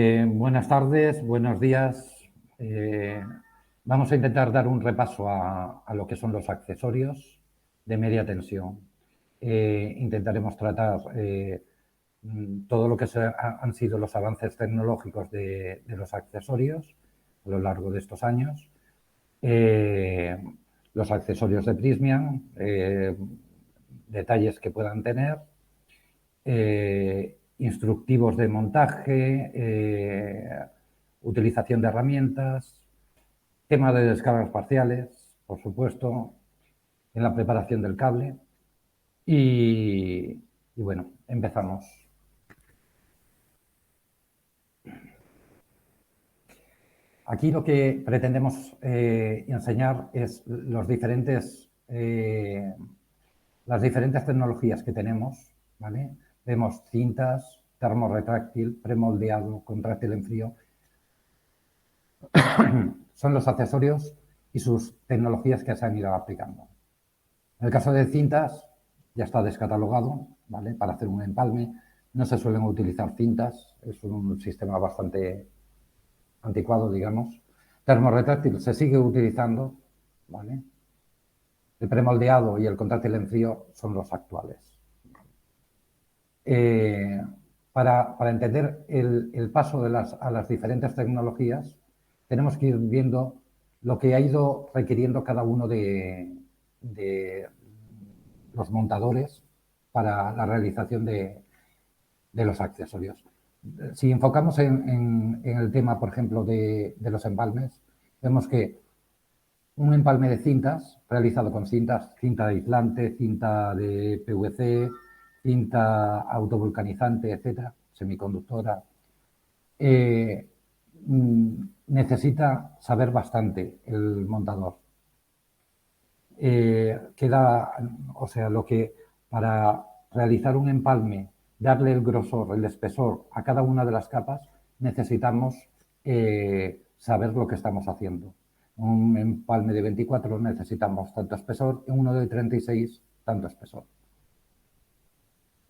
Buenas tardes, buenos días. Eh, Vamos a intentar dar un repaso a lo que son los accesorios de media tensión. Intentaremos tratar todo lo que han sido los avances tecnológicos de los accesorios a lo largo de estos años. Eh, los accesorios de Prysmian, detalles que puedan tener, instructivos de montaje, utilización de herramientas, tema de descargas parciales, por supuesto, en la preparación del cable. Y bueno, empezamos. Aquí lo que pretendemos enseñar es las diferentes tecnologías que tenemos, ¿vale? Vemos cintas, termorretráctil, premoldeado, contráctil en frío. Son los accesorios y sus tecnologías que se han ido aplicando. En el caso de cintas, ya está descatalogado, ¿vale? Para hacer un empalme no se suelen utilizar cintas, es un sistema bastante anticuado, digamos. Termorretráctil se sigue utilizando, ¿vale? El premoldeado y el contráctil en frío son los actuales. Eh, para entender el paso a las diferentes tecnologías, tenemos que ir viendo lo que ha ido requiriendo cada uno de los montadores para la realización de los accesorios. Si enfocamos en el tema, por ejemplo, de los empalmes, vemos que un empalme de cintas, realizado con cintas, cinta de aislante, cinta de PVC, cinta autovulcanizante, etcétera, semiconductora, eh, necesita saber bastante el montador. O sea, lo que para realizar un empalme, darle el grosor, el espesor a cada una de las capas, necesitamos saber lo que estamos haciendo. Un empalme de 24 necesitamos tanto espesor, en uno de 36 tanto espesor.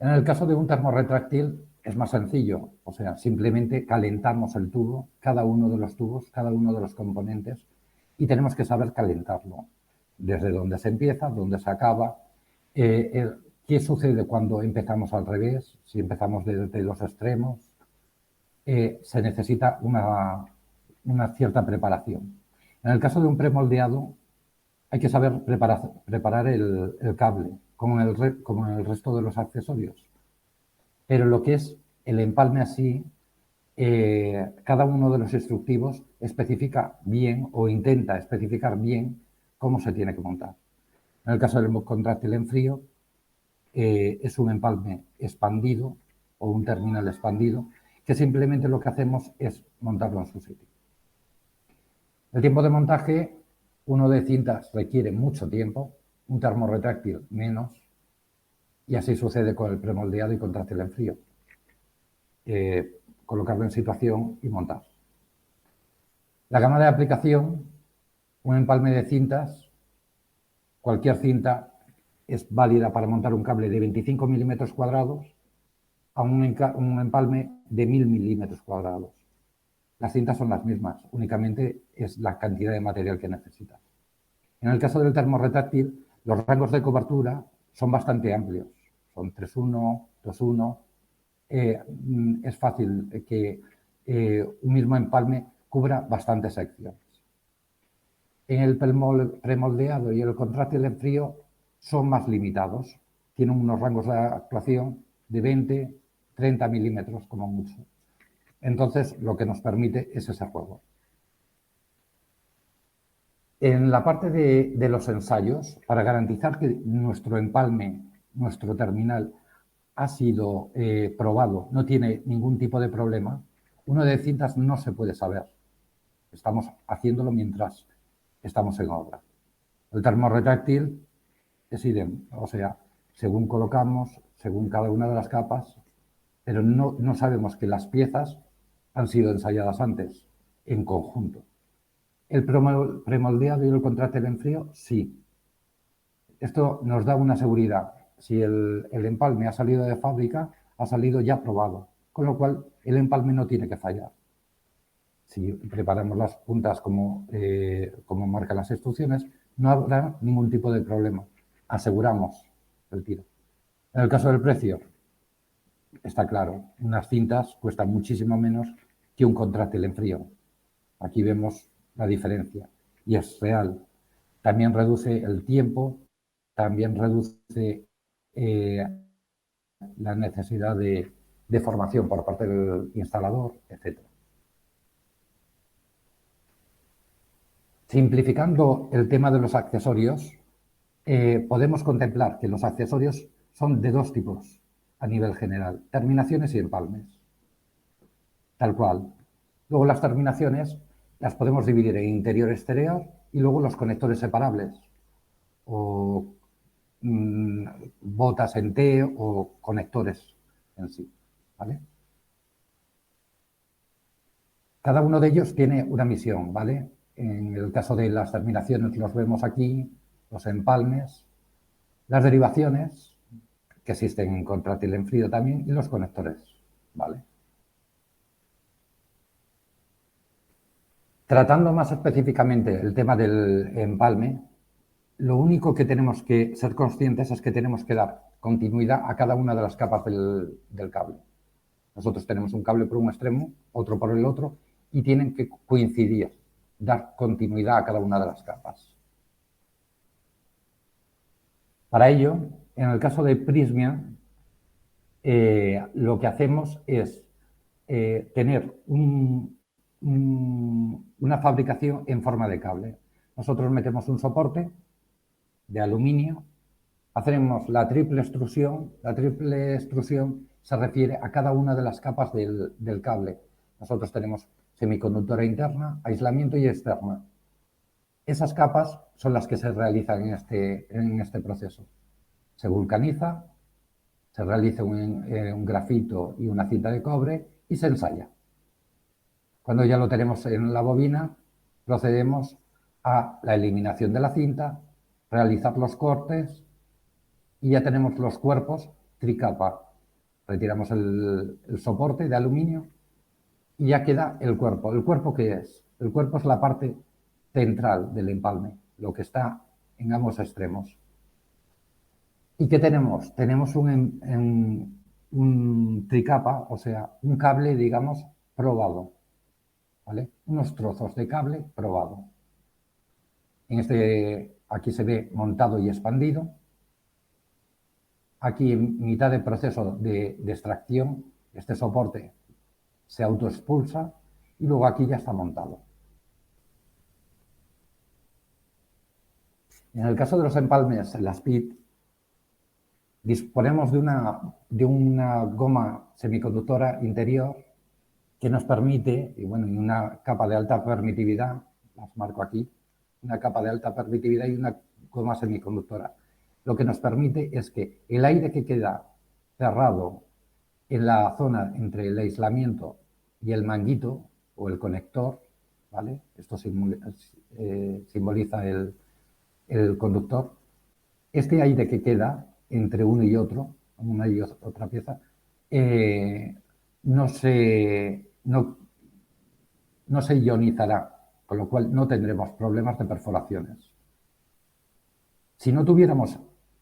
En el caso de un termorretráctil es más sencillo, o sea, simplemente calentamos el tubo, cada uno de los tubos, cada uno de los componentes, y tenemos que saber calentarlo. Desde dónde se empieza, dónde se acaba, qué sucede cuando empezamos al revés, si empezamos desde los extremos. Se necesita una cierta preparación. En el caso de un premoldeado, hay que saber preparar el cable, como en el resto de los accesorios. Pero lo que es el empalme así, cada uno de los instructivos especifica bien o intenta especificar bien cómo se tiene que montar. En el caso del contráctil en frío, es un empalme expandido o un terminal expandido, que simplemente lo que hacemos es montarlo en su sitio. El tiempo de montaje, uno de cintas requiere mucho tiempo, un termorretráctil menos, y así sucede con el premoldeado y contráctil en frío. Colocarlo en situación y montar. La gama de aplicación, un empalme de cintas, cualquier cinta es válida para montar un cable de 25 milímetros cuadrados a un empalme de 1000 milímetros cuadrados. Las cintas son las mismas, únicamente es la cantidad de material que necesitas. En el caso del termorretráctil, los rangos de cobertura son bastante amplios, son 3.1, 2.1. Es fácil que un mismo empalme cubra bastantes secciones. En el premoldeado y el contráctil en frío son más limitados. Tienen unos rangos de actuación de 20, 30 milímetros como mucho. Entonces, lo que nos permite es ese juego. En la parte de los ensayos, para garantizar que nuestro empalme, nuestro terminal, ha sido probado, no tiene ningún tipo de problema, uno de cintas no se puede saber. Estamos haciéndolo mientras estamos en obra. El termorretráctil es idem, o sea, según colocamos, según cada una de las capas, pero no sabemos que las piezas han sido ensayadas antes, en conjunto. El premoldeado y el contráctil en frío, sí. Esto nos da una seguridad. Si el empalme ha salido de fábrica, ha salido ya probado, con lo cual el empalme no tiene que fallar. si preparamos las puntas como marcan las instrucciones, no habrá ningún tipo de problema. Aseguramos el tiro. En el caso del precio, está claro, unas cintas cuestan muchísimo menos que un contráctil en frío. Aquí vemos la diferencia y es real. También reduce el tiempo, también reduce la necesidad de formación por parte del instalador, etc. Simplificando el tema de los accesorios, podemos contemplar que los accesorios son de dos tipos a nivel general, terminaciones y empalmes, tal cual. Luego las terminaciones las podemos dividir en interior-exterior y luego los conectores separables o botas en T o conectores en sí, ¿vale? Cada uno de ellos tiene una misión, ¿vale? En el caso de las terminaciones los vemos aquí, los empalmes, las derivaciones, que existen en contráctil en frío también, y los conectores, ¿vale? Tratando más específicamente el tema del empalme, lo único que tenemos que ser conscientes es que tenemos que dar continuidad a cada una de las capas del cable. Nosotros tenemos un cable por un extremo, otro por el otro, y tienen que coincidir, dar continuidad a cada una de las capas. Para ello, en el caso de Prismia, lo que hacemos es tener una fabricación en forma de cable. Nosotros metemos un soporte de aluminio, hacemos la triple extrusión. La triple extrusión se refiere a cada una de las capas del cable. Nosotros tenemos semiconductora interna, aislamiento y externa. Esas capas son las que se realizan en este proceso. Se vulcaniza, se realiza un grafito y una cinta de cobre y se ensaya. Cuando ya lo tenemos en la bobina, procedemos a la eliminación de la cinta, realizar los cortes y ya tenemos los cuerpos tricapa. Retiramos el soporte de aluminio y ya queda el cuerpo. ¿El cuerpo qué es? El cuerpo es la parte central del empalme, lo que está en ambos extremos. ¿Y qué tenemos? Tenemos un tricapa, o sea, un cable, digamos, probado, ¿vale? Unos trozos de cable probado. Aquí se ve montado y expandido. Aquí, en mitad del proceso de extracción, este soporte se autoexpulsa y luego aquí ya está montado. En el caso de los empalmes, las PIT, disponemos de una goma semiconductora interior que nos permite, y una capa de alta permitividad, las marco aquí, una capa de alta permitividad y una goma semiconductora. Lo que nos permite es que el aire que queda cerrado en la zona entre el aislamiento y el manguito o el conector, ¿vale? Esto simboliza el conductor. Este aire que queda entre uno y otro, una y otra pieza, no se ionizará, con lo cual no tendremos problemas de perforaciones. Si no tuviéramos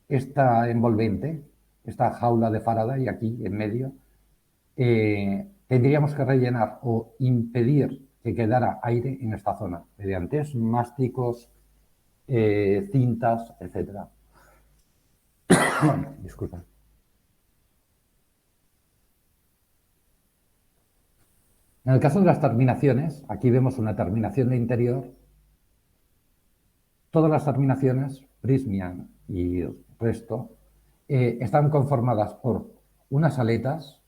esta envolvente, esta jaula de Faraday aquí en medio, tendríamos que rellenar o impedir que quedara aire en esta zona, mediante másticos, cintas, etc. Disculpa. En el caso de las terminaciones, aquí vemos una terminación de interior. Todas las terminaciones, Prismian y el resto, están conformadas por unas aletas,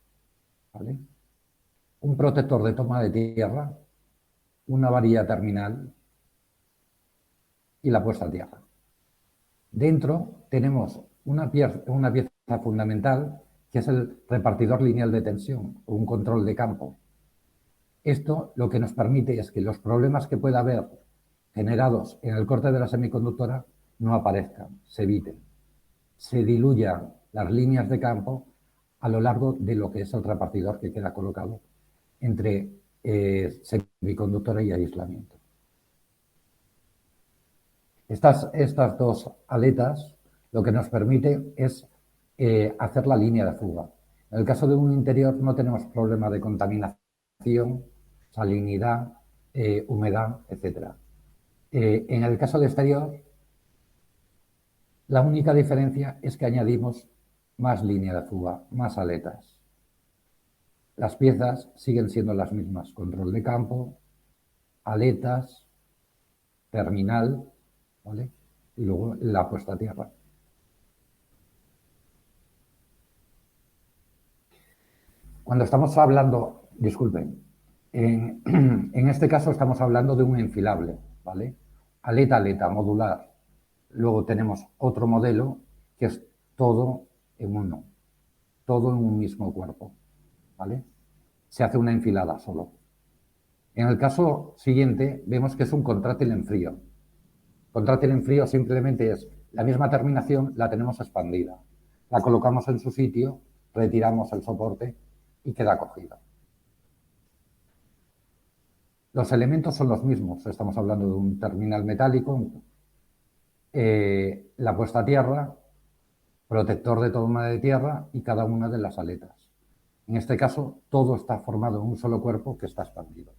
¿vale? Un protector de toma de tierra, una varilla terminal y la puesta a tierra. Dentro tenemos una pieza fundamental que es el repartidor lineal de tensión o un control de campo. Esto lo que nos permite es que los problemas que pueda haber generados en el corte de la semiconductora no aparezcan, se eviten, se diluyan las líneas de campo a lo largo de lo que es el repartidor que queda colocado entre semiconductora y aislamiento. Estas dos aletas lo que nos permite es hacer la línea de fuga. En el caso de un interior no tenemos problema de contaminación, salinidad, humedad, etc. En el caso de exterior, la única diferencia es que añadimos más línea de fuga, más aletas. Las piezas siguen siendo las mismas: control de campo, aletas, terminal, ¿vale? Y luego la puesta a tierra. Cuando estamos hablando, disculpen, en este caso estamos hablando de un enfilable, ¿vale? Aleta, aleta, modular. Luego tenemos otro modelo que es todo en uno, todo en un mismo cuerpo, ¿vale? Se hace una enfilada solo. En el caso siguiente vemos que es un contrátil en frío. Contrátil en frío simplemente es la misma terminación, la tenemos expandida. La colocamos en su sitio, retiramos el soporte y queda cogido. Los elementos son los mismos. Estamos hablando de un terminal metálico, la puesta a tierra, protector de toma de tierra y cada una de las aletas. En este caso, todo está formado en un solo cuerpo que está expandido.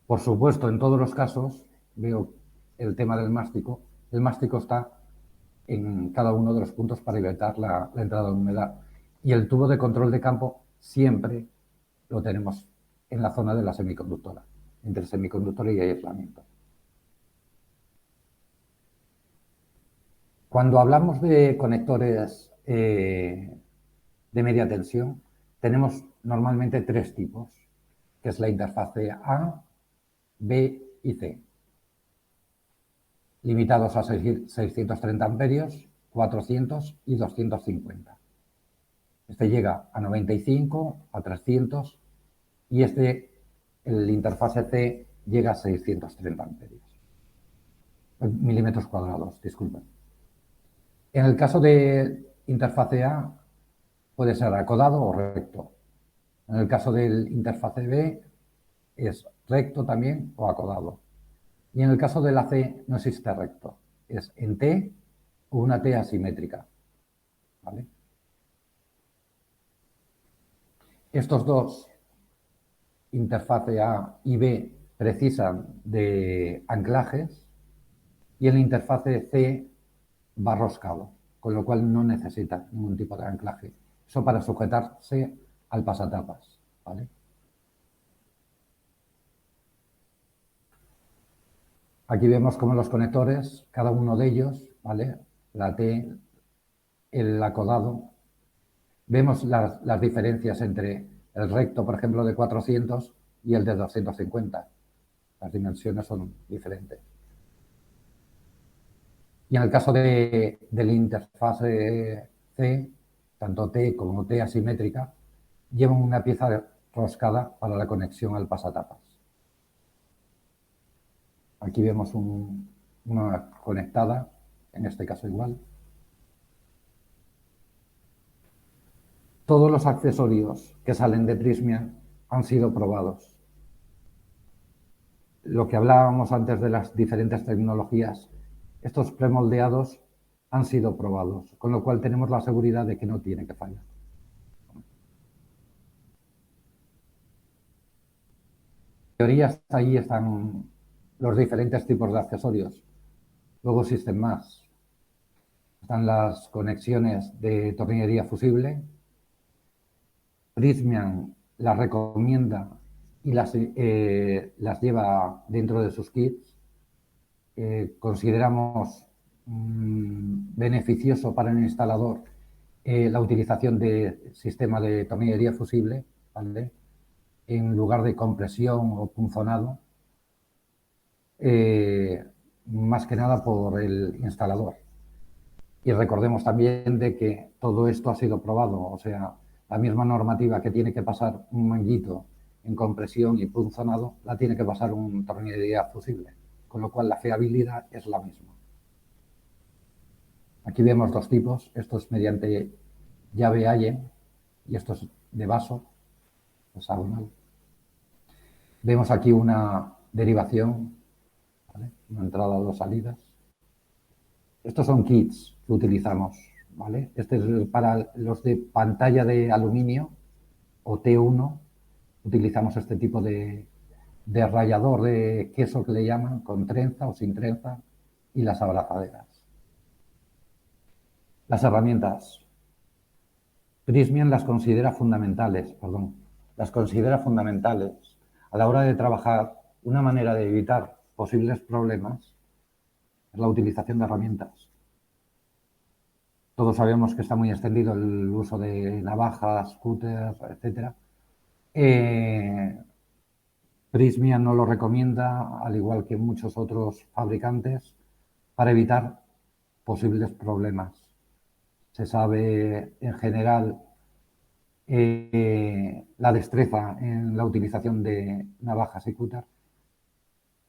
Por supuesto, en todos los casos, veo el tema del mástico. El mástico está en cada uno de los puntos para evitar la entrada de humedad. Y el tubo de control de campo siempre lo tenemos en la zona de la semiconductora, entre semiconductora y aislamiento. Cuando hablamos de conectores de media tensión, tenemos normalmente tres tipos, que es la interfase A, B y C, limitados a 630 amperios, 400 y 250. Este llega a 95, a 300 y el interfase C, llega a 630 amperios. Milímetros cuadrados, disculpen. En el caso de interfase A, puede ser acodado o recto. En el caso del interfase B, es recto también o acodado. Y en el caso de la C, no existe recto. Es en T o una T asimétrica, ¿vale? Estos dos, interfase A y B, precisan de anclajes y el interfase C va roscado, con lo cual no necesita ningún tipo de anclaje. Eso para sujetarse al pasatapas, ¿vale? Aquí vemos cómo los conectores, cada uno de ellos, ¿vale? La T, el acodado. Vemos las diferencias entre el recto, por ejemplo, de 400 y el de 250. Las dimensiones son diferentes. Y en el caso del interfase C, tanto T como T asimétrica, llevan una pieza roscada para la conexión al pasatapas. Aquí vemos una conectada, en este caso igual. Todos los accesorios que salen de Prysmian han sido probados. Lo que hablábamos antes de las diferentes tecnologías, estos premoldeados han sido probados, con lo cual tenemos la seguridad de que no tiene que fallar. En teoría, ahí están los diferentes tipos de accesorios. Luego existen más. Están las conexiones de tornillería fusible. Prysmian las recomienda y las lleva dentro de sus kits. Consideramos beneficioso para el instalador la utilización de sistema de tornillería fusible, ¿vale? En lugar de compresión o punzonado, más que nada por el instalador. Y recordemos también de que todo esto ha sido probado, o sea, la misma normativa que tiene que pasar un manguito en compresión y punzonado, la tiene que pasar un tornillería fusible, con lo cual la fiabilidad es la misma. Aquí vemos dos tipos, esto es mediante llave Allen y esto es de vaso. hexagonal. Vemos aquí una derivación, ¿vale? Una entrada, dos salidas. Estos son kits que utilizamos, ¿vale? Este es para los de pantalla de aluminio o T1. Utilizamos este tipo de rallador de queso que le llaman, con trenza o sin trenza, y las abrazaderas. Las herramientas. Prysmian las considera fundamentales a la hora de trabajar. Una manera de evitar posibles problemas es la utilización de herramientas. Todos sabemos que está muy extendido el uso de navajas, cúters, etc. Prysmian no lo recomienda, al igual que muchos otros fabricantes, para evitar posibles problemas. Se sabe en general la destreza en la utilización de navajas y cúter,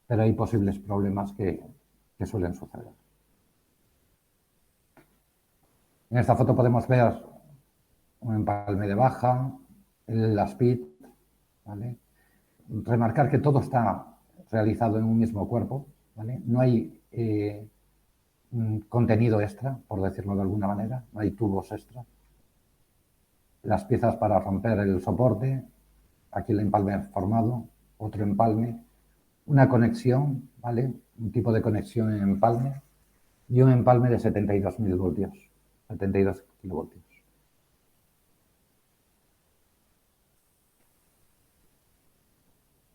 pero hay posibles problemas que suelen suceder. En esta foto podemos ver un empalme de baja, el speed, ¿vale? Remarcar que todo está realizado en un mismo cuerpo, ¿vale? No hay contenido extra, por decirlo de alguna manera, no hay tubos extra. Las piezas para romper el soporte, aquí el empalme formado, otro empalme, una conexión, ¿vale? Un tipo de conexión en empalme y un empalme de 72.000 voltios, 72 kilovoltios.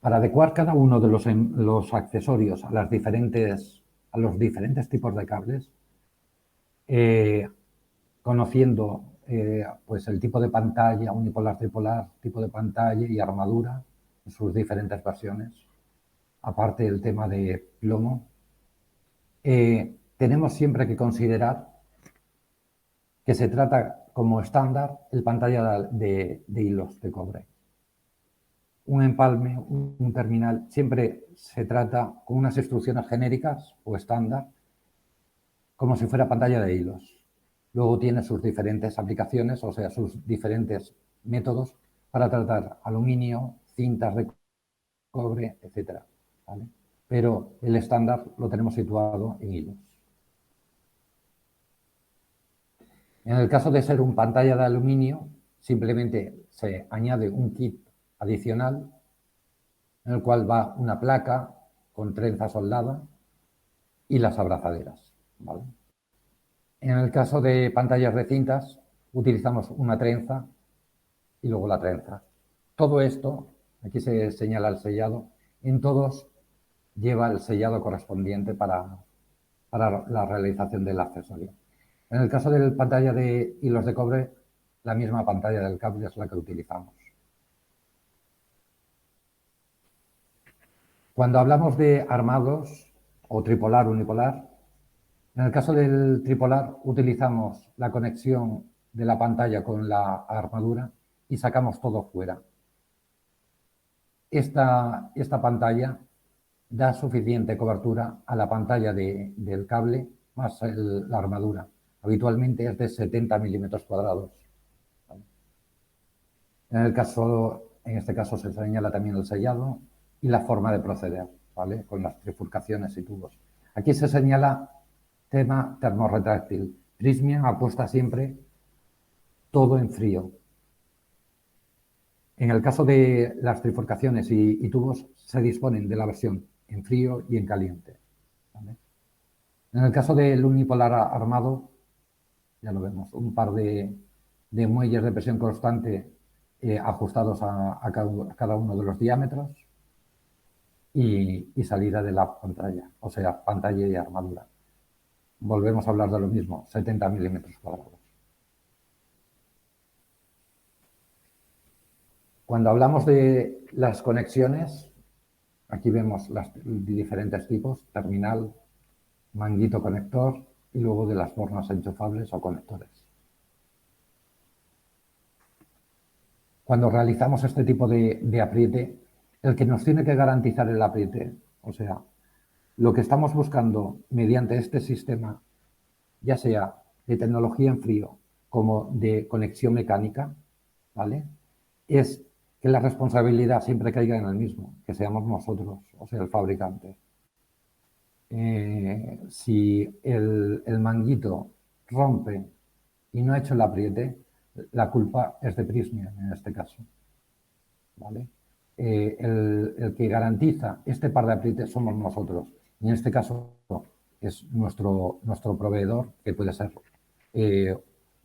Para adecuar cada uno de los accesorios a los diferentes tipos de cables, conociendo pues el tipo de pantalla, unipolar, tripolar, tipo de pantalla y armadura en sus diferentes versiones, aparte del tema de plomo, tenemos siempre que considerar que se trata como estándar el pantalla de hilos de cobre. Un empalme, un terminal, siempre se trata con unas instrucciones genéricas o estándar, como si fuera pantalla de hilos. Luego tiene sus diferentes aplicaciones, o sea, sus diferentes métodos para tratar aluminio, cintas de cobre, etc. ¿Vale? Pero el estándar lo tenemos situado en hilos. En el caso de ser un pantalla de aluminio, simplemente se añade un kit adicional en el cual va una placa con trenza soldada y las abrazaderas, ¿vale? En el caso de pantallas de cintas, utilizamos una trenza y luego la trenza. Todo esto, aquí se señala el sellado, en todos lleva el sellado correspondiente para la realización del accesorio. En el caso de la pantalla de hilos de cobre, la misma pantalla del cable es la que utilizamos. Cuando hablamos de armados o tripolar, unipolar, en el caso del tripolar utilizamos la conexión de la pantalla con la armadura y sacamos todo fuera. Esta pantalla da suficiente cobertura a la pantalla del cable más la armadura. Habitualmente es de 70 milímetros cuadrados. En este caso se señala también el sellado y la forma de proceder, ¿vale? Con las trifurcaciones y tubos. Aquí se señala tema termorretráctil. Prysmian apuesta siempre todo en frío. En el caso de las trifurcaciones y tubos se disponen de la versión en frío y en caliente, ¿vale? En el caso del unipolar armado, ya lo vemos, un par de muelles de presión constante ajustados a cada uno de los diámetros y salida de la pantalla, o sea, pantalla y armadura. Volvemos a hablar de lo mismo, 70 milímetros cuadrados. Cuando hablamos de las conexiones, aquí vemos los diferentes tipos, terminal, manguito conector y luego de las bornas enchufables o conectores. Cuando realizamos este tipo de apriete, el que nos tiene que garantizar el apriete, o sea, lo que estamos buscando mediante este sistema, ya sea de tecnología en frío como de conexión mecánica, ¿vale? Es que la responsabilidad siempre caiga en el mismo, que seamos nosotros, o sea, el fabricante. Si el manguito rompe y no ha hecho el apriete, la culpa es de Prysmian en este caso, ¿vale? El que garantiza este par de aprietes somos nosotros. Y en este caso es nuestro proveedor, que puede ser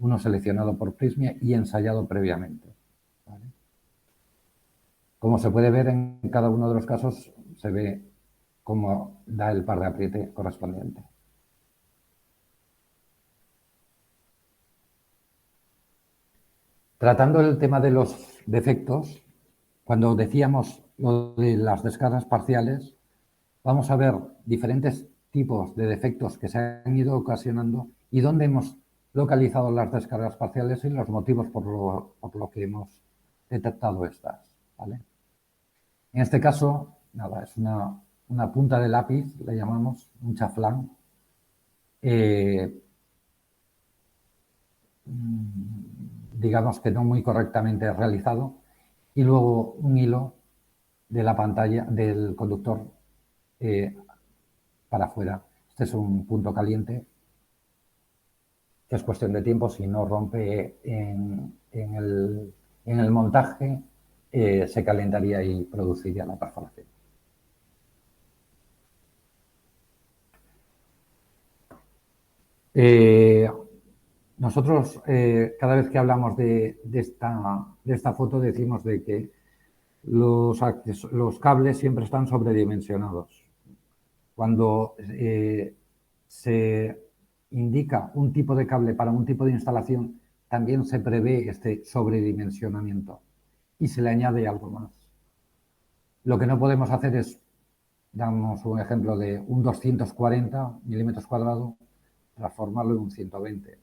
uno seleccionado por Prysmian y ensayado previamente, ¿vale? Como se puede ver en cada uno de los casos, se ve cómo da el par de apriete correspondiente. Tratando el tema de los defectos, cuando decíamos lo de las descargas parciales, vamos a ver diferentes tipos de defectos que se han ido ocasionando y dónde hemos localizado las descargas parciales y los motivos por lo que hemos detectado estas, ¿vale? En este caso, nada, es una punta de lápiz, le llamamos un chaflán. Digamos que no muy correctamente realizado, y luego un hilo de la pantalla del conductor para afuera. Este es un punto caliente, que es cuestión de tiempo. Si no rompe en el montaje, se calentaría y produciría la perforación. Nosotros, cada vez que hablamos de esta foto, decimos de que los cables siempre están sobredimensionados. Cuando se indica un tipo de cable para un tipo de instalación, también se prevé este sobredimensionamiento y se le añade algo más. Lo que no podemos hacer es, damos un ejemplo de un 240 milímetros cuadrados, transformarlo en un 120.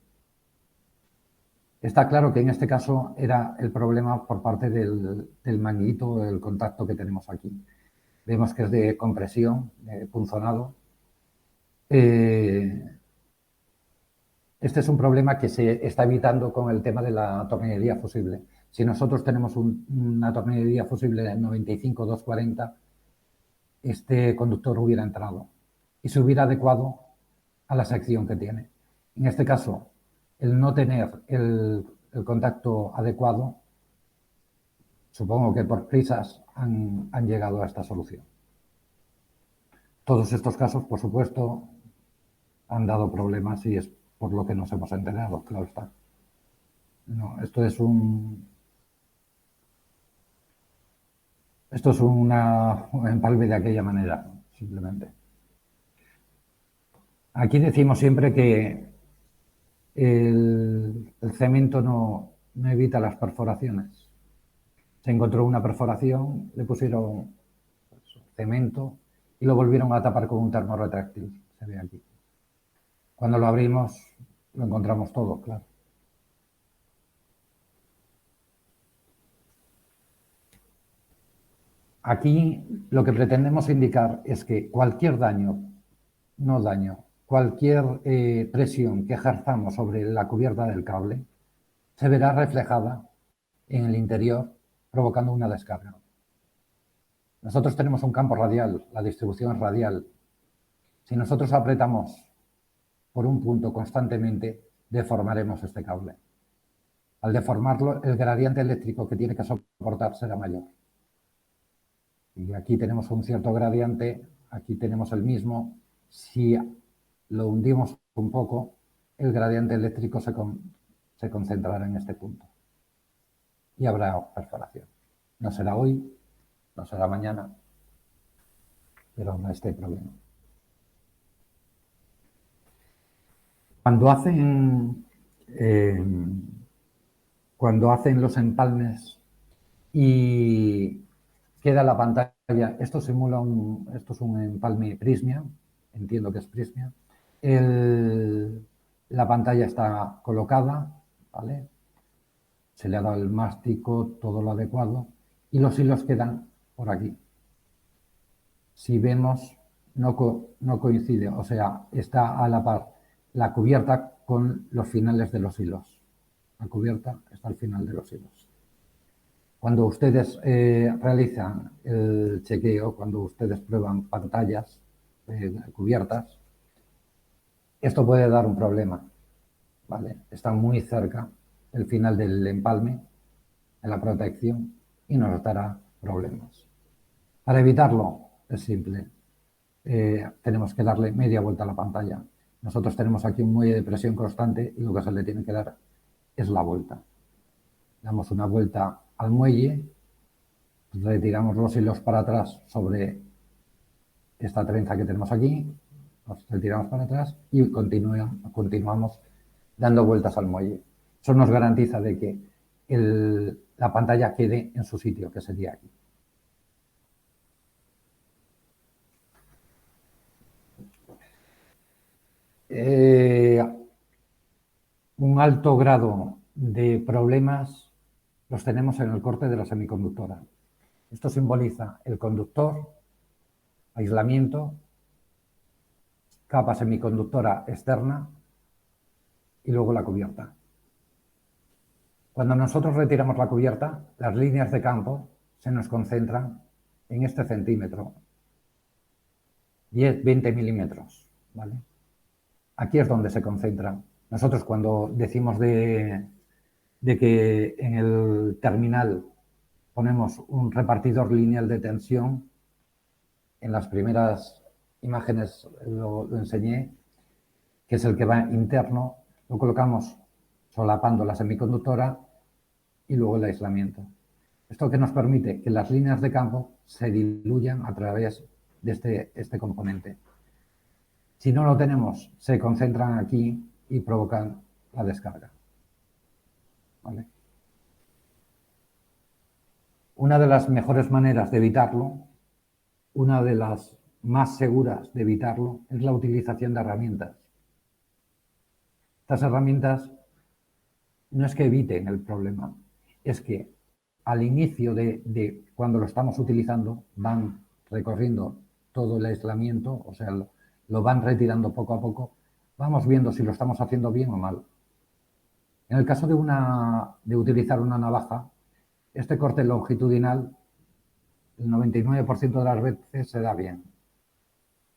Está claro que en este caso era el problema por parte del manguito, el contacto que tenemos aquí. Vemos que es de compresión, punzonado. Este es un problema que se está evitando con el tema de la tornillería fusible. Si nosotros tenemos una tornillería fusible de 95-240, este conductor hubiera entrado y se hubiera adecuado a la sección que tiene. En este caso, el no tener el contacto adecuado, supongo que por prisas han llegado a esta solución. Todos estos casos, por supuesto, han dado problemas y es por lo que nos hemos enterado, claro está. No, esto es un empalme de aquella manera, simplemente. Aquí decimos siempre que el cemento no evita las perforaciones. Se encontró una perforación, le pusieron cemento y lo volvieron a tapar con un termo retráctil, se ve aquí. Cuando lo abrimos, lo encontramos todo, claro. Aquí lo que pretendemos indicar es que cualquier cualquier presión que ejerzamos sobre la cubierta del cable se verá reflejada en el interior, provocando una descarga. Nosotros tenemos un campo radial, la distribución es radial. Si nosotros apretamos por un punto constantemente, deformaremos este cable. Al deformarlo, el gradiente eléctrico que tiene que soportar será mayor. Y aquí tenemos un cierto gradiente, aquí tenemos el mismo. Si lo hundimos un poco, el gradiente eléctrico se concentrará en este punto. Y habrá perforación. No será hoy, no será mañana, pero no este problema. Cuando hacen los empalmes y queda la pantalla, esto es un empalme Prysmian, entiendo que es Prysmian. La pantalla está colocada, ¿vale? Se le ha dado el mástico, todo lo adecuado, y los hilos quedan por aquí. Si vemos, no coincide, o sea, está a la par la cubierta con los finales de los hilos. La cubierta está al final de los hilos. Cuando ustedes realizan el chequeo, cuando ustedes prueban pantallas cubiertas, esto puede dar un problema, ¿vale? Está muy cerca el final del empalme, en la protección, y nos dará problemas. Para evitarlo, es simple. Tenemos que darle media vuelta a la pantalla. Nosotros tenemos aquí un muelle de presión constante y lo que se le tiene que dar es la vuelta. Damos una vuelta al muelle, retiramos los hilos para atrás sobre esta trenza que tenemos aquí, nos retiramos para atrás y continuamos dando vueltas al muelle. Eso nos garantiza de que la pantalla quede en su sitio, que sería aquí. Un alto grado de problemas los tenemos en el corte de la semiconductora. Esto simboliza el conductor, aislamiento, capa semiconductora externa y luego la cubierta. Cuando nosotros retiramos la cubierta, las líneas de campo se nos concentran en este centímetro, 10, 20 milímetros, ¿vale? Aquí es donde se concentran. Nosotros cuando decimos de que en el terminal ponemos un repartidor lineal de tensión, en las primeras imágenes lo enseñé, que es el que va interno, lo colocamos solapando la semiconductora y luego el aislamiento. Esto que nos permite que las líneas de campo se diluyan a través de este componente. Si no lo tenemos, se concentran aquí y provocan la descarga. ¿Vale? Una de las mejores maneras de evitarlo, una de las más seguras de evitarlo, es la utilización de herramientas. Estas herramientas no es que eviten el problema, es que al inicio de cuando lo estamos utilizando van recorriendo todo el aislamiento, o sea, lo van retirando poco a poco, vamos viendo si lo estamos haciendo bien o mal. En el caso de utilizar una navaja, este corte longitudinal, el 99% de las veces se da bien.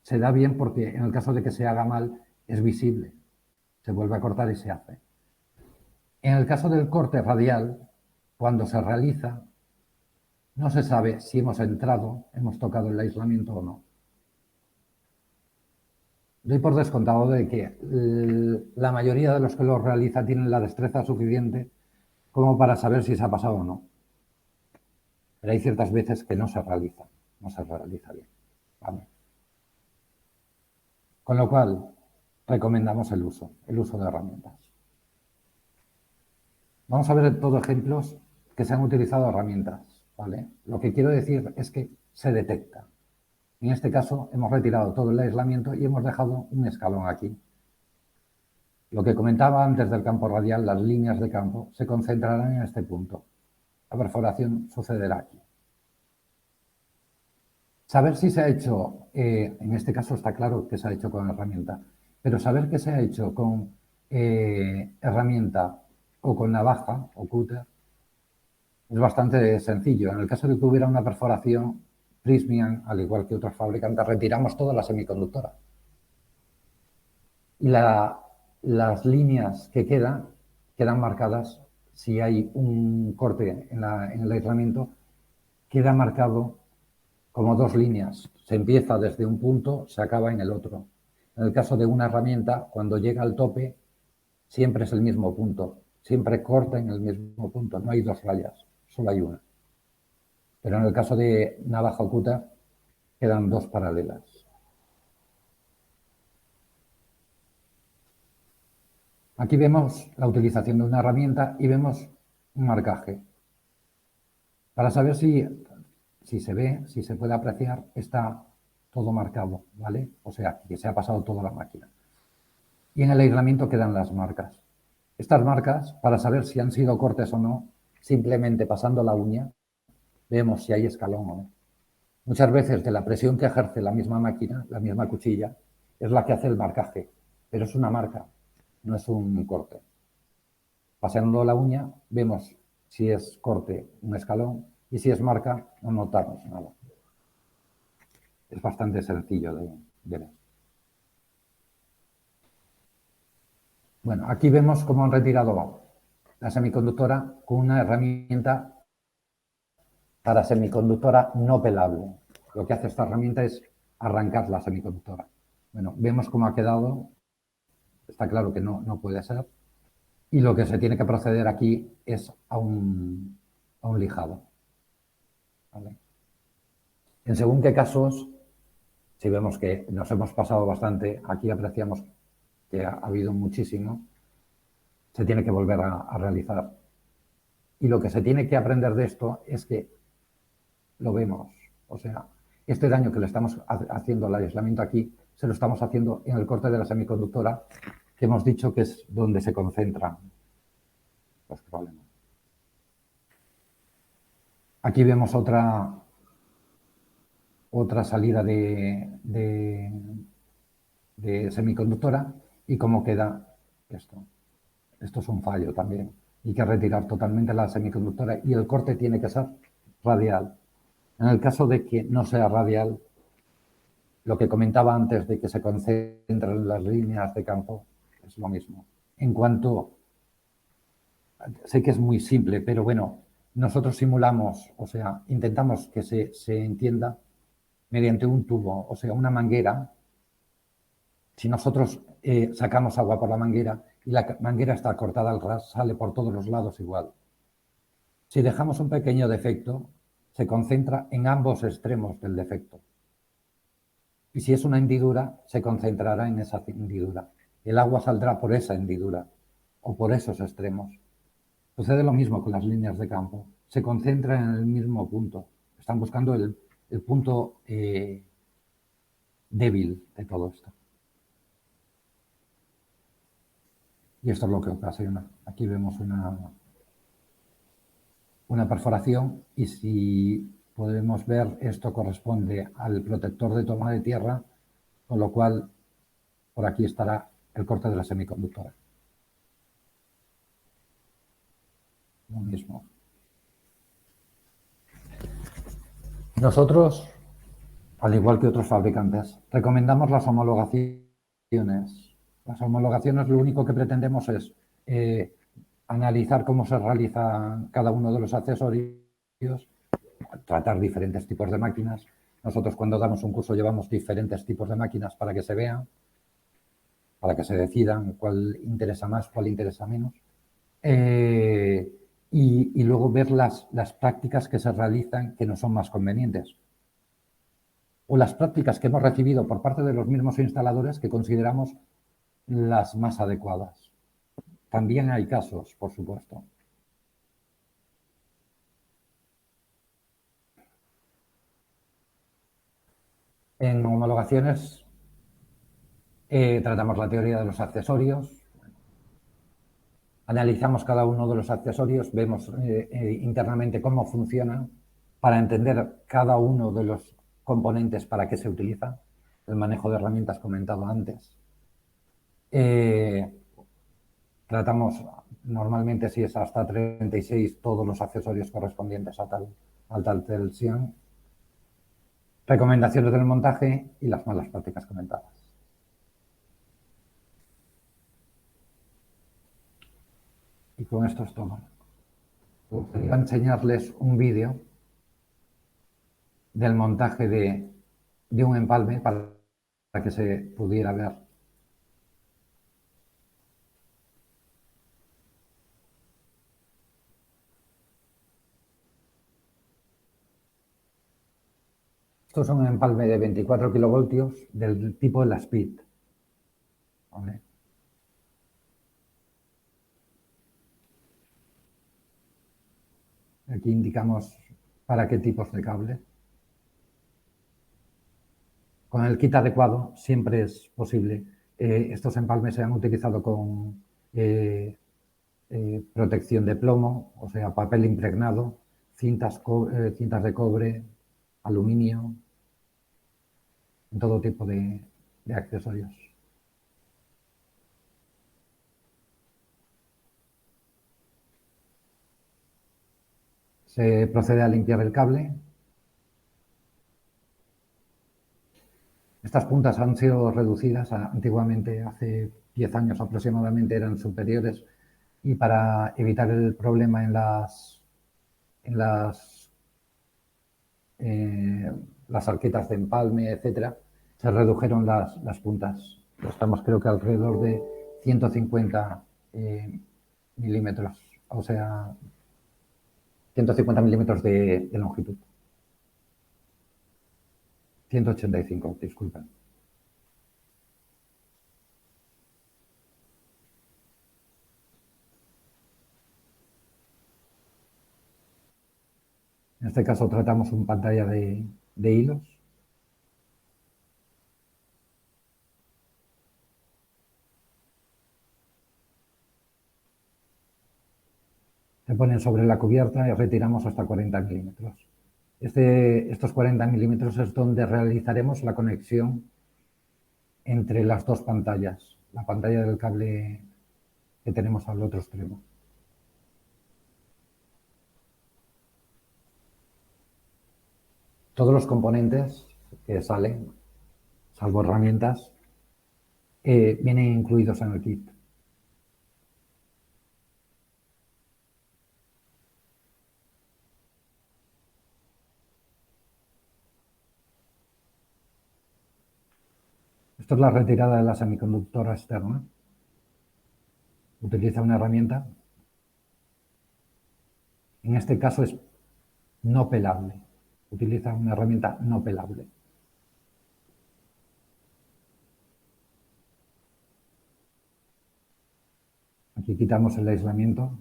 Se da bien porque en el caso de que se haga mal, es visible. Se vuelve a cortar y se hace. En el caso del corte radial, cuando se realiza, no se sabe si hemos entrado, hemos tocado el aislamiento o no. Doy por descontado de que la mayoría de los que lo realiza tienen la destreza suficiente como para saber si se ha pasado o no. Pero hay ciertas veces que no se realiza bien. ¿Vale? Con lo cual, recomendamos el uso de herramientas. Vamos a ver todos ejemplos que se han utilizado herramientas, ¿vale? Lo que quiero decir es que se detecta. En este caso, hemos retirado todo el aislamiento y hemos dejado un escalón aquí. Lo que comentaba antes del campo radial, las líneas de campo se concentrarán en este punto. La perforación sucederá aquí. Saber si se ha hecho, en este caso está claro que se ha hecho con herramienta, pero saber que se ha hecho con herramienta o con navaja o cúter es bastante sencillo. En el caso de que hubiera una perforación, Prysmian, al igual que otros fabricantes, retiramos toda la semiconductora. Y las líneas que quedan marcadas, si hay un corte en el aislamiento, queda marcado como dos líneas. Se empieza desde un punto, se acaba en el otro. En el caso de una herramienta, cuando llega al tope, siempre es el mismo punto. Siempre corta en el mismo punto. No hay dos rayas, solo hay una. Pero en el caso de navaja o cúter, quedan dos paralelas. Aquí vemos la utilización de una herramienta y vemos un marcaje. Para saber si se ve, si se puede apreciar, está todo marcado, ¿vale? O sea, que se ha pasado toda la máquina. Y en el aislamiento quedan las marcas. Estas marcas, para saber si han sido cortes o no, simplemente pasando la uña, vemos si hay escalón o no. Muchas veces de la presión que ejerce la misma máquina, la misma cuchilla, es la que hace el marcaje, pero es una marca, no es un corte. Pasando la uña, vemos Si es corte, un escalón. Y si es marca, no notamos nada. Es bastante sencillo de ver. Bueno, aquí vemos cómo han retirado la semiconductora con una herramienta para semiconductora no pelable. Lo que hace esta herramienta es arrancar la semiconductora. Bueno, vemos cómo ha quedado. Está claro que no puede ser. Y lo que se tiene que proceder aquí es a un lijado. ¿Vale? En según qué casos, si vemos que nos hemos pasado bastante, aquí apreciamos que ha habido muchísimo, se tiene que volver a realizar. Y lo que se tiene que aprender de esto es que lo vemos. O sea, este daño que le estamos haciendo al aislamiento aquí, se lo estamos haciendo en el corte de la semiconductora, que hemos dicho que es donde se concentran los problemas. Aquí vemos otra salida de semiconductora y cómo queda esto. Esto es un fallo también. Hay que retirar totalmente la semiconductora y el corte tiene que ser radial. En el caso de que no sea radial, lo que comentaba antes de que se concentren las líneas de campo es lo mismo. En cuanto, sé que es muy simple, pero bueno, nosotros simulamos, o sea, intentamos que se entienda mediante un tubo, o sea, una manguera. Si nosotros sacamos agua por la manguera y la manguera está cortada al ras, sale por todos los lados igual. Si dejamos un pequeño defecto, se concentra en ambos extremos del defecto. Y si es una hendidura, se concentrará en esa hendidura. El agua saldrá por esa hendidura o por esos extremos. Sucede lo mismo con las líneas de campo. Se concentran en el mismo punto. Están buscando el punto débil de todo esto. Y esto es lo que ocasiona. Aquí vemos una perforación y si podemos ver, esto corresponde al protector de toma de tierra, con lo cual por aquí estará el corte de la semiconductora. Lo mismo. Nosotros, al igual que otros fabricantes, recomendamos las homologaciones. Las homologaciones lo único que pretendemos es analizar cómo se realiza cada uno de los accesorios, tratar diferentes tipos de máquinas. Nosotros cuando damos un curso llevamos diferentes tipos de máquinas para que se vean, para que se decidan cuál interesa más, cuál interesa menos. Y luego ver las prácticas que se realizan que no son más convenientes. O las prácticas que hemos recibido por parte de los mismos instaladores que consideramos las más adecuadas. También hay casos, por supuesto. En homologaciones tratamos la teoría de los accesorios, analizamos cada uno de los accesorios, vemos internamente cómo funcionan para entender cada uno de los componentes para qué se utiliza, el manejo de herramientas comentado antes. Tratamos normalmente, si es hasta 36, todos los accesorios correspondientes a tal tensión. Recomendaciones del montaje y las malas prácticas comentadas. Y con esto es todo. Voy a enseñarles un vídeo del montaje de un empalme para que se pudiera ver. Esto es un empalme de 24 kilovoltios del tipo de la Speed. ¿Vale? Aquí indicamos para qué tipos de cable. Con el kit adecuado siempre es posible. Estos empalmes se han utilizado con protección de plomo, o sea, papel impregnado, cintas de cobre, aluminio, en todo tipo de accesorios. Se procede a limpiar el cable. Estas puntas han sido reducidas. Antiguamente, hace 10 años aproximadamente, eran superiores, y para evitar el problema en las arquetas de empalme, etcétera, se redujeron las puntas. Estamos, creo que alrededor de 150 milímetros, o sea, 150 milímetros de longitud. 185, disculpen. En este caso tratamos una pantalla de hilos. Se ponen sobre la cubierta y retiramos hasta 40 milímetros. Estos 40 milímetros es donde realizaremos la conexión entre las dos pantallas, la pantalla del cable que tenemos al otro extremo. Todos los componentes que salen, salvo herramientas, vienen incluidos en el kit. Esto es la retirada de la semiconductora externa. Utiliza una herramienta. En este caso es no pelable. Utiliza una herramienta no pelable. Aquí quitamos el aislamiento.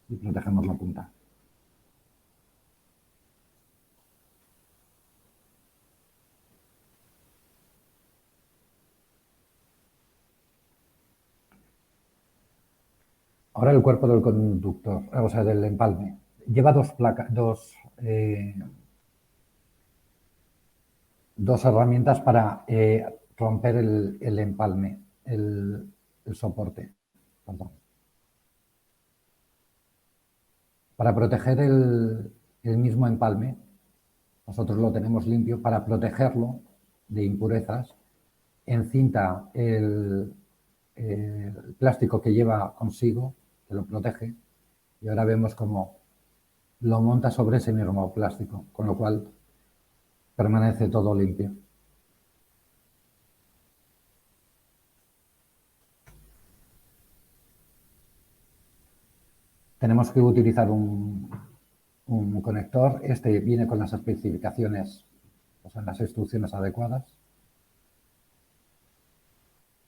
Y protegemos la punta. Ahora el cuerpo del conductor, o sea, del empalme. Lleva dos herramientas para romper el empalme, el soporte. Perdón. Para proteger el mismo empalme, nosotros lo tenemos limpio. Para protegerlo de impurezas, encinta el plástico que lleva consigo, que lo protege, y ahora vemos cómo lo monta sobre ese mismo plástico, con lo cual permanece todo limpio. Tenemos que utilizar un conector. Este viene con las especificaciones, o sea, las instrucciones adecuadas.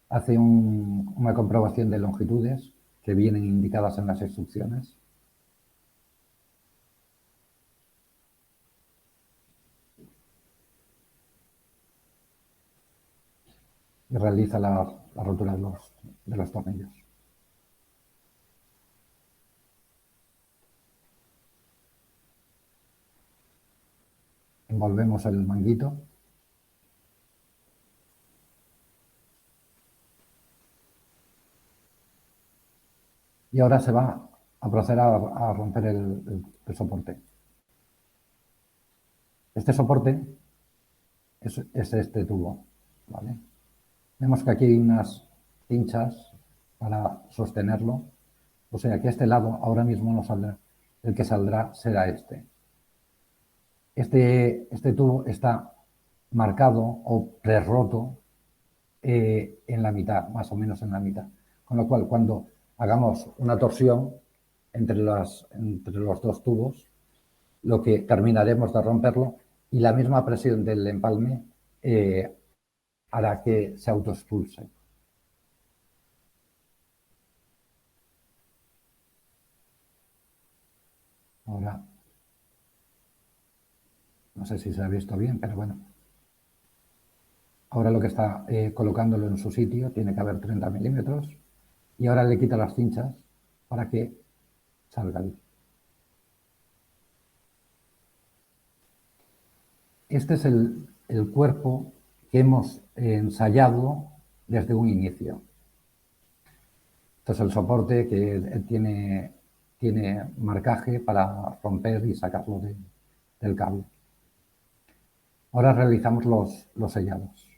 Hace una comprobación de longitudes que vienen indicadas en las instrucciones. Y realiza la rotura de los tornillos. Envolvemos el manguito. Y ahora se va a proceder a romper el soporte. Este soporte es este tubo, ¿vale? Vemos que aquí hay unas cinchas para sostenerlo. O sea que este lado ahora mismo no saldrá. El que saldrá será este. Este tubo está marcado o prerroto en la mitad, más o menos en la mitad. Con lo cual, cuando hagamos una torsión entre los dos tubos, lo que terminaremos de romperlo, y la misma presión del empalme hará que se autoexpulse. Ahora, no sé si se ha visto bien, pero bueno. Ahora lo que está colocándolo en su sitio, tiene que haber 30 milímetros, y ahora le quita las cinchas para que salga. Este es el cuerpo que hemos ensayado desde un inicio. Este es el soporte que tiene marcaje para romper y sacarlo del cable. Ahora realizamos los sellados.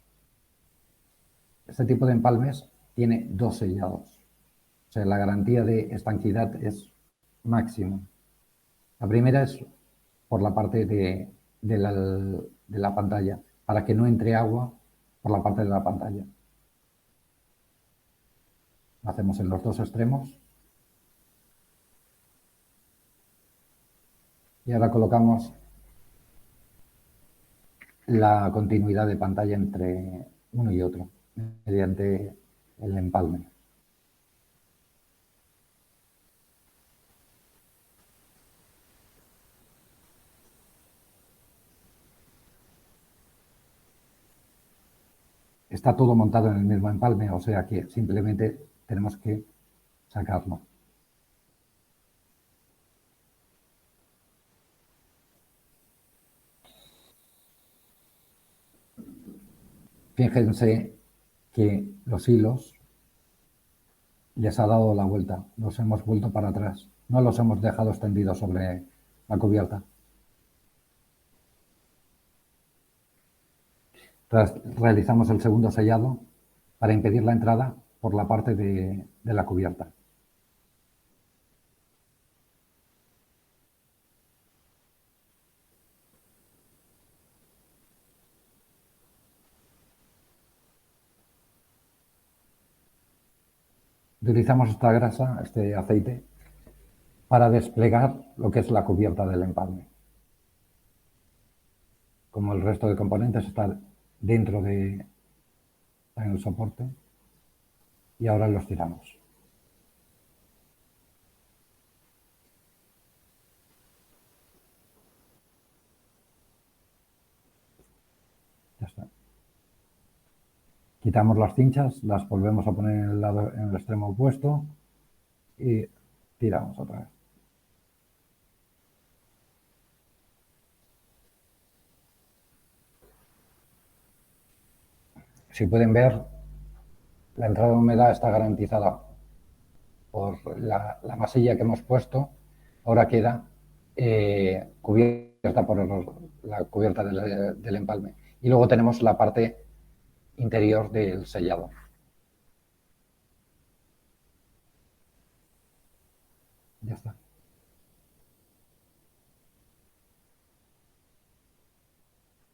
Este tipo de empalmes tiene 2 sellados. O sea, la garantía de estanquidad es máxima. La primera es por la parte de la pantalla, para que no entre agua por la parte de la pantalla. Lo hacemos en los 2 extremos. Y ahora colocamos la continuidad de pantalla entre uno y otro mediante el empalme. Está todo montado en el mismo empalme, o sea que simplemente tenemos que sacarlo. Fíjense que los hilos les ha dado la vuelta, los hemos vuelto para atrás, no los hemos dejado extendidos sobre la cubierta. Realizamos el segundo sellado para impedir la entrada por la parte de la cubierta. Utilizamos esta grasa, este aceite, para desplegar lo que es la cubierta del empalme. Como el resto de componentes está dentro en el soporte, y ahora los tiramos. Ya está. Quitamos las cinchas, las volvemos a poner en el extremo opuesto y tiramos otra vez. Si pueden ver, la entrada de humedad está garantizada por la masilla que hemos puesto. Ahora queda cubierta por la cubierta del empalme. Y luego tenemos la parte interior del sellado. Ya está.